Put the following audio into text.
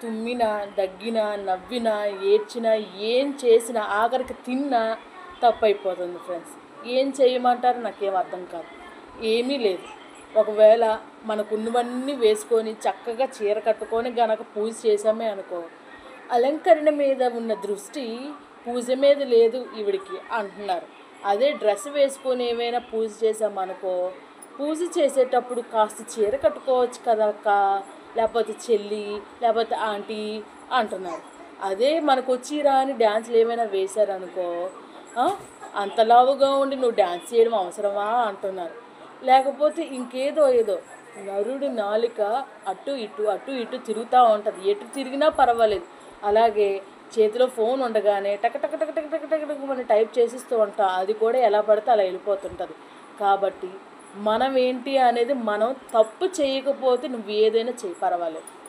తుమ్మినా, దగ్గినా, నవ్వినా, ఏడ్చినా, ఏం చేసినా, ఆఖరికి తిన్నా తప్పైపోతుంది ఫ్రెండ్స్. ఏం చేయమంటారు? నాకేం అర్థం కాదు. ఏమీ లేదు. ఒకవేళ మనకున్నవన్నీ వేసుకొని చక్కగా చీర కట్టుకొని గనక పూజ చేసామే అనుకో, అలంకరణ మీద ఉన్న దృష్టి పూజ మీద లేదు ఈవిడికి అంటున్నారు. అదే డ్రెస్ వేసుకొని ఏమైనా పూజ చేసామనుకో, పూజ చేసేటప్పుడు కాస్త చీర కట్టుకోవచ్చు కదక్క, లేకపోతే చెల్లి, లేకపోతే ఆంటీ అంటున్నారు. అదే మనకు వచ్చి రాని డ్యాన్సులు ఏమైనా వేశారనుకో, అంతలావుగా ఉండి నువ్వు డ్యాన్స్ చేయడం అవసరమా అంటున్నారు. లేకపోతే ఇంకేదో ఏదో నరుడి నాలిక అటు ఇటు అటు ఇటు తిరుగుతూ ఉంటుంది. ఎటు తిరిగినా పర్వాలేదు. అలాగే చేతిలో ఫోన్ ఉండగానే టక టక టక టక టక టక టక మనం టైప్ చేసిస్తూ ఉంటాం. అది కూడా ఎలా పడితే అలా వెళ్ళిపోతుంటుంది. కాబట్టి మనం ఏంటి అనేది, మనం తప్పు చేయకపోతే నువ్వు ఏదైనా చేయి పర్వాలేదు.